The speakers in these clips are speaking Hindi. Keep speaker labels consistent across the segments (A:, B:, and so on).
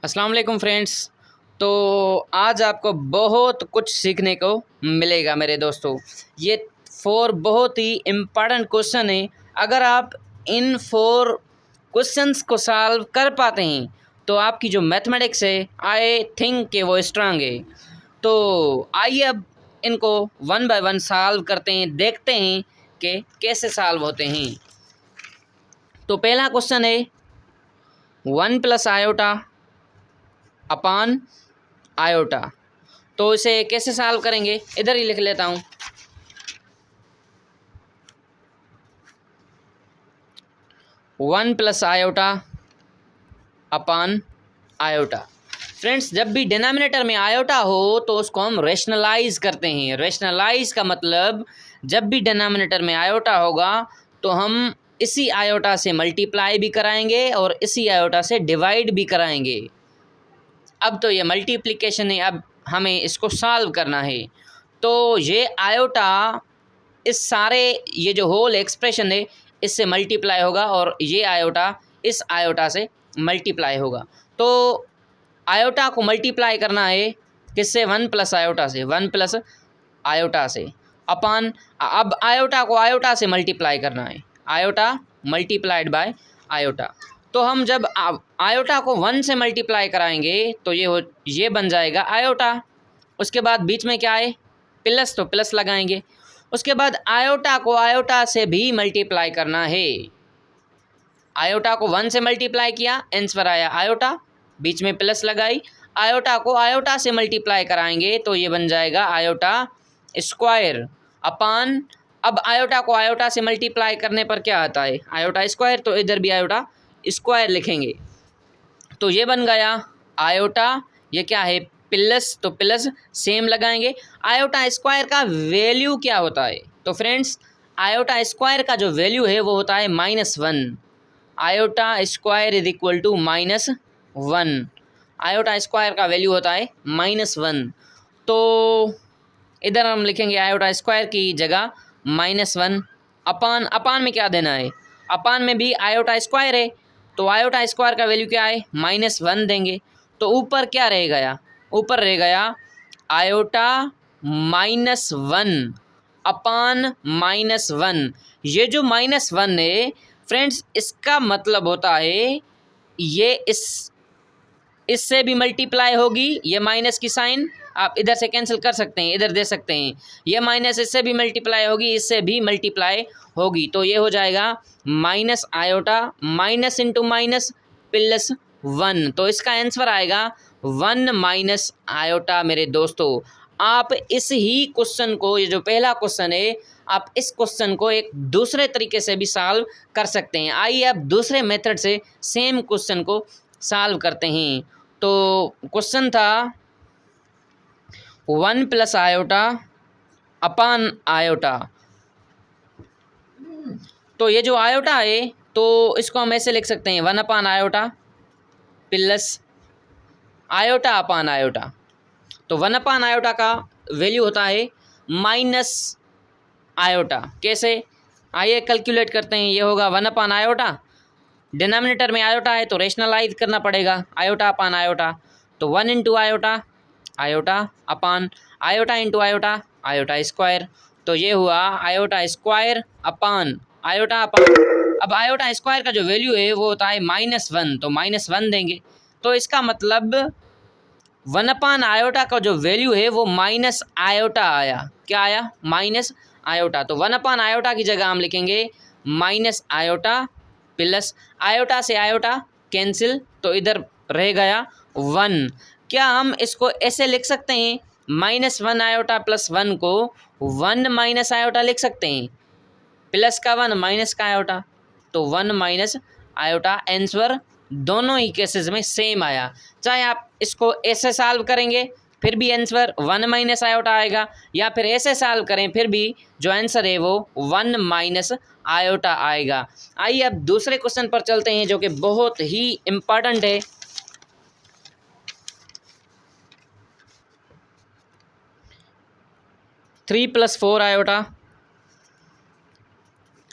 A: अस्सलाम वालेकुम फ्रेंड्स। तो आज आपको बहुत कुछ सीखने को मिलेगा मेरे दोस्तों। ये 4 बहुत ही इम्पॉर्टेंट क्वेश्चन है। अगर आप इन 4 क्वेश्चंस को सॉल्व कर पाते हैं तो आपकी जो मैथमेटिक्स है आई थिंक कि वो स्ट्रांग है। तो आइए अब इनको वन बाय वन सॉल्व करते हैं, देखते हैं कि कैसे सॉल्व होते हैं। तो पहला क्वेश्चन है 1 प्लस आयोटा अपान आयोटा। तो इसे कैसे सॉल्व करेंगे, इधर ही लिख लेता हूँ। 1 plus iota upon iota. Friends, जब भी डिनोमिनेटर में आयोटा हो तो उसको हम रेशनलाइज करते हैं। रेशनलाइज का मतलब जब भी डिनोमिनेटर में आयोटा होगा तो हम इसी आयोटा से मल्टीप्लाई भी कराएंगे और इसी आयोटा से डिवाइड भी कराएंगे। अब तो ये मल्टीप्लिकेशन है, अब हमें इसको सॉल्व करना है। तो ये आयोटा इस सारे ये जो होल एक्सप्रेशन है इससे मल्टीप्लाई होगा और ये आयोटा इस आयोटा से मल्टीप्लाई होगा। तो आयोटा को मल्टीप्लाई करना है किससे? 1 प्लस आयोटा से। 1 प्लस आयोटा से अपान, अब आयोटा को आयोटा से मल्टीप्लाई करना है। Iota multiplied by iota. तो हम जब आयोटा को 1 से मल्टीप्लाई कराएंगे तो ये बन जाएगा आयोटा। उसके बाद बीच में क्या है? प्लस, तो प्लस लगाएंगे। उसके बाद आयोटा को आयोटा से भी मल्टीप्लाई करना है। आयोटा को 1 से मल्टीप्लाई किया, आंसर आया आयोटा, बीच में प्लस लगाई। आयोटा को आयोटा से मल्टीप्लाई कराएंगे तो ये बन जाएगा आयोटा स्क्वायर अपान, अब आयोटा को आयोटा से मल्टीप्लाई करने पर क्या आता है? आयोटा स्क्वायर, तो इधर भी आयोटा स्क्वायर लिखेंगे। तो ये बन गया आयोटा, ये क्या है? प्लस, तो प्लस सेम लगाएंगे। आयोटा स्क्वायर का वैल्यू क्या होता है? तो फ्रेंड्स, आयोटा स्क्वायर का जो वैल्यू है वो होता है -1। Iota square is equal to -1। Iota square का वैल्यू होता है -1। तो इधर हम लिखेंगे आयोटा स्क्वायर की जगह -1 अपान, अपान में क्या देना है? अपान में भी आयोटा स्क्वायर है तो आयोटा स्क्वायर का वैल्यू क्या है? -1 देंगे। तो ऊपर क्या रह गया? ऊपर रह गया आयोटा -1 अपान -1। ये जो -1 है फ्रेंड्स, इसका मतलब होता है ये इससे भी मल्टीप्लाई होगी। ये माइनस की साइन आप इधर से कैंसिल कर सकते हैं, इधर दे सकते हैं। ये माइनस इससे भी मल्टीप्लाई होगी, इससे भी मल्टीप्लाई होगी। तो ये हो जाएगा minus iota, minus into minus plus 1। तो इसका आंसर आएगा 1 माइनस आयोटा। मेरे दोस्तों, आप इस ही क्वेश्चन को, ये जो पहला क्वेश्चन है, आप इस क्वेश्चन को एक दूसरे तरीके से भी सॉल्व कर सकते हैं। आइए अब दूसरे मेथड से सेम क्वेश्चन को सॉल्व करते हैं। तो क्वेश्चन था 1 प्लस आयोटा अपान आयोटा। तो ये जो आयोटा है तो इसको हम ऐसे लिख सकते हैं 1 अपान iota plus iota upon iota. तो 1 अपान आयोटा का वैल्यू होता है माइनस आयोटा। कैसे? आइए कैलकुलेट करते हैं। ये होगा 1 अपान आयोटा, डिनोमिनेटर में आयोटा है तो रेशनलाइज करना पड़ेगा, आयोटा अपान आयोटा। तो 1 into iota, iota upon iota into iota, iota square. तो ये हुआ iota square upon iota upon, अब आयोटा स्क्वायर का जो वैल्यू है वो होता है -1, तो -1 देंगे। तो इसका मतलब 1 अपान आयोटा का जो वैल्यू है वो माइनस आयोटा आया। क्या आया? Minus iota. तो 1 अपान आयोटा की जगह हम लिखेंगे माइनस आयोटा प्लस आयोटा से आयोटा कैंसिल, तो इधर रह गया 1। क्या हम इसको ऐसे लिख सकते हैं? -1 आयोटा प्लस 1 को 1 माइनस आयोटा लिख सकते हैं। प्लस का 1 माइनस का आयोटा, तो 1 माइनस आयोटा। आंसर दोनों ही केसेस में सेम आया। चाहे आप इसको ऐसे सॉल्व करेंगे फिर भी आंसर 1 माइनस आयोटा आएगा, या फिर ऐसे सॉल्व करें फिर भी जो आंसर है वो 1 माइनस आयोटा आएगा। आइए अब दूसरे क्वेश्चन पर चलते हैं जो कि बहुत ही इम्पॉर्टेंट है। थ्री प्लस 4 आयोटा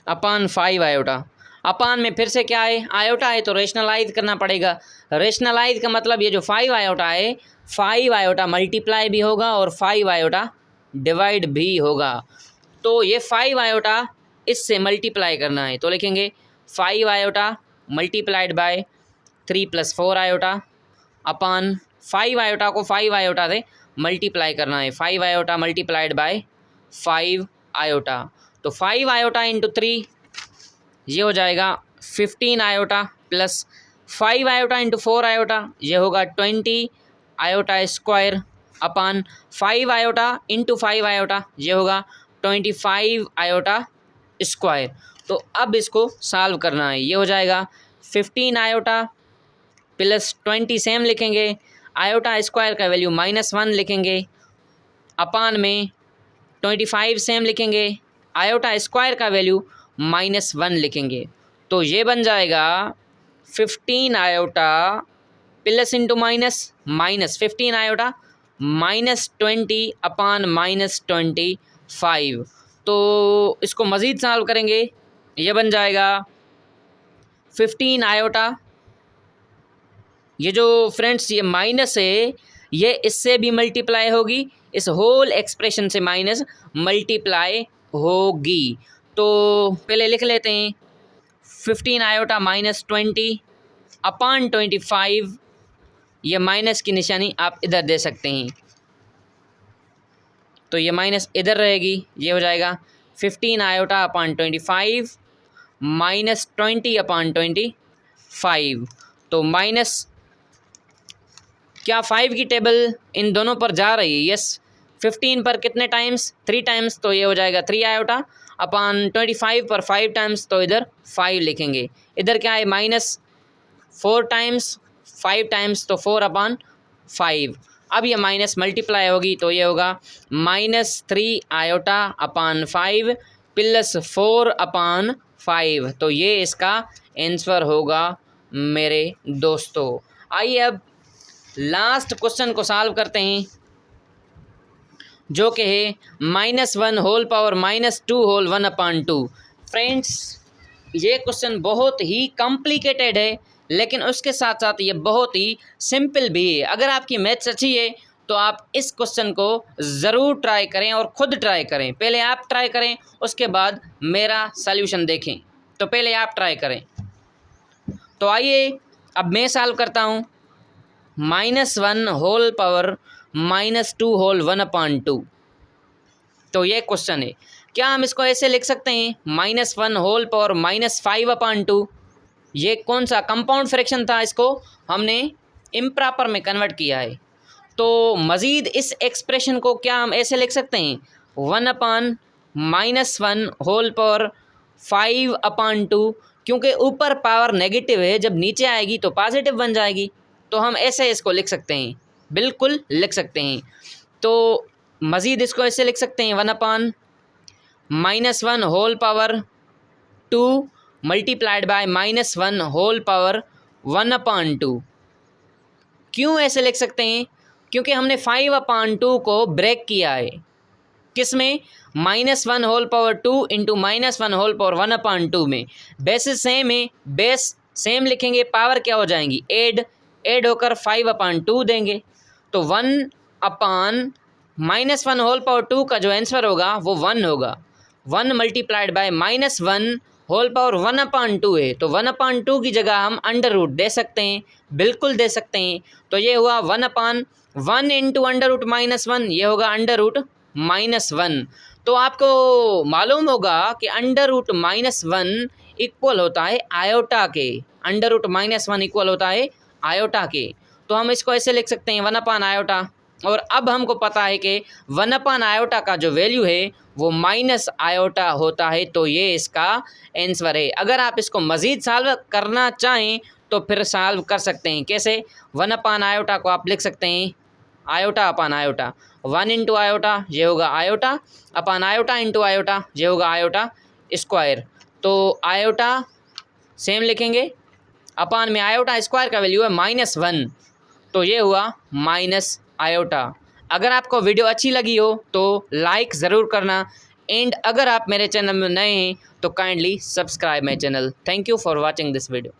A: अपान 5 आयोटा। अपान में फिर से क्या है, आयोटा है, तो रेशनलाइज करना पड़ेगा। रेशनलाइज का मतलब ये जो 5 आयोटा है, 5 आयोटा मल्टीप्लाई भी होगा और 5 आयोटा डिवाइड भी होगा। तो ये 5 आयोटा इससे मल्टीप्लाई करना है, तो लिखेंगे 5 iota multiplied by 3 + 4 iota upon 5 iota को 5 आयोटा से मल्टीप्लाई करना है, 5 आयोटा मल्टीप्लाइड बाय 5 आयोटा। तो 5 आयोटा इंटू 3 ये हो जाएगा 15 iota plus 5 iota into 4 iota ये होगा 20 आयोटा स्क्वायर अपान 5 आयोटा इंटू 5 आयोटा ये होगा 25 आयोटा स्क्वायर। तो अब इसको सॉल्व करना है, ये हो जाएगा 15 आयोटा प्लस 20 सेम लिखेंगे, आयोटा स्क्वायर का वैल्यू -1 लिखेंगे अपान में 25 सेम लिखेंगे, आयोटा स्क्वायर का वैल्यू -1 लिखेंगे। तो ये बन जाएगा 15 iota plus into minus 15 iota -20 अपान -25। तो इसको मज़ीद सॉल्व करेंगे, ये बन जाएगा 15 आयोटा, ये जो फ्रेंड्स ये माइनस है ये इससे भी मल्टीप्लाई होगी, इस होल एक्सप्रेशन से माइनस मल्टीप्लाई होगी। तो पहले लिख लेते हैं 15 आयोटा -20 अपान 25, ये माइनस की निशानी आप इधर दे सकते हैं, तो ये माइनस इधर रहेगी, ये हो जाएगा 15 आयोटा अपान 25 -20 अपान 25। तो माइनस क्या 5 की टेबल इन दोनों पर जा रही है, यस 15 पर कितने टाइम्स, 3 टाइम्स, तो ये हो जाएगा 3 आयोटा अपान 25 पर 5 टाइम्स, तो इधर 5 लिखेंगे। इधर क्या है -4 टाइम्स 5 टाइम्स, तो 4 अपान 5। अब ये माइनस मल्टीप्लाई होगी, तो ये होगा -3 आयोटा अपान 5 प्लस 4 अपान 5। तो ये इसका आंसर होगा मेरे दोस्तों। आइए अब लास्ट क्वेश्चन को सॉल्व करते हैं, जो कि है -1 whole power -2 whole 1 upon 2। Friends ये क्वेश्चन बहुत ही कॉम्प्लिकेटेड है, लेकिन उसके साथ साथ ये बहुत ही सिंपल भी है। अगर आपकी मैथ्स अच्छी है तो आप इस क्वेश्चन को ज़रूर ट्राई करें और ख़ुद ट्राई करें। पहले आप ट्राई करें, उसके बाद मेरा सल्यूशन देखें। तो पहले आप ट्राई करें। तो आइए अब मैं सॉल्व करता हूँ। -1 होल पावर -2 होल 1 अपान 2। तो ये क्वेश्चन है, क्या हम इसको ऐसे लिख सकते हैं -1 होल पावर -5 अपान 2। ये कौन सा कंपाउंड फ्रैक्शन था, इसको हमने इम्प्रॉपर में कन्वर्ट किया है। तो मज़ीद इस एक्सप्रेशन को क्या हम ऐसे लिख सकते हैं 1 अपान -1 होल पावर 5 अपान 2, क्योंकि ऊपर पावर नेगेटिव है, जब नीचे आएगी तो पॉजिटिव बन जाएगी। तो हम ऐसे इसको लिख सकते हैं, बिल्कुल लिख सकते हैं। तो मज़ीद इसको ऐसे लिख सकते हैं 1 upon -1 whole power 2 multiplied by -1 whole power 1 upon 2। क्यों ऐसे लिख सकते हैं, क्योंकि हमने 5 अपान 2 को ब्रेक किया है, किस में -1 whole power 2 into -1 whole power 1 upon 2 में। बेसिस सेम है, बेस सेम लिखेंगे, पावर क्या हो जाएंगी ऐड होकर 5 अपान 2 देंगे। तो 1 अपान -1 होल पावर 2 का जो आंसर होगा वो 1 होगा। 1 multiplied by -1 whole power 1 upon 2 है, तो 1 अपान 2 की जगह हम अंडर रूट दे सकते हैं, बिल्कुल दे सकते हैं। तो ये हुआ 1 अपान 1 इंटू अंडर रूट -1, ये होगा अंडर रूट -1। तो आपको मालूम होगा कि अंडर रूट -1 इक्वल होता है आयोटा के, अंडर रूट -1 इक्वल होता है आयोटा के। तो हम इसको ऐसे लिख सकते हैं 1 अपान आयोटा। और अब हमको पता है कि 1 अपान आयोटा का जो वैल्यू है वो माइनस आयोटा होता है, तो ये इसका आंसर है। अगर आप इसको मज़ीद सॉल्व करना चाहें तो फिर सॉल्व कर सकते हैं। कैसे 1 अपान आयोटा को आप लिख सकते हैं iota upon iota, 1 into iota ये होगा iota upon iota into iota ये होगा आयोटा स्क्वायर। तो आयोटा सेम लिखेंगे, अपान में आयोटा स्क्वायर का वैल्यू है -1, तो ये हुआ माइनस आयोटा। अगर आपको वीडियो अच्छी लगी हो तो लाइक ज़रूर करना, एंड अगर आप मेरे चैनल में नए हैं तो kindly subscribe my channel. Thank you for watching this video.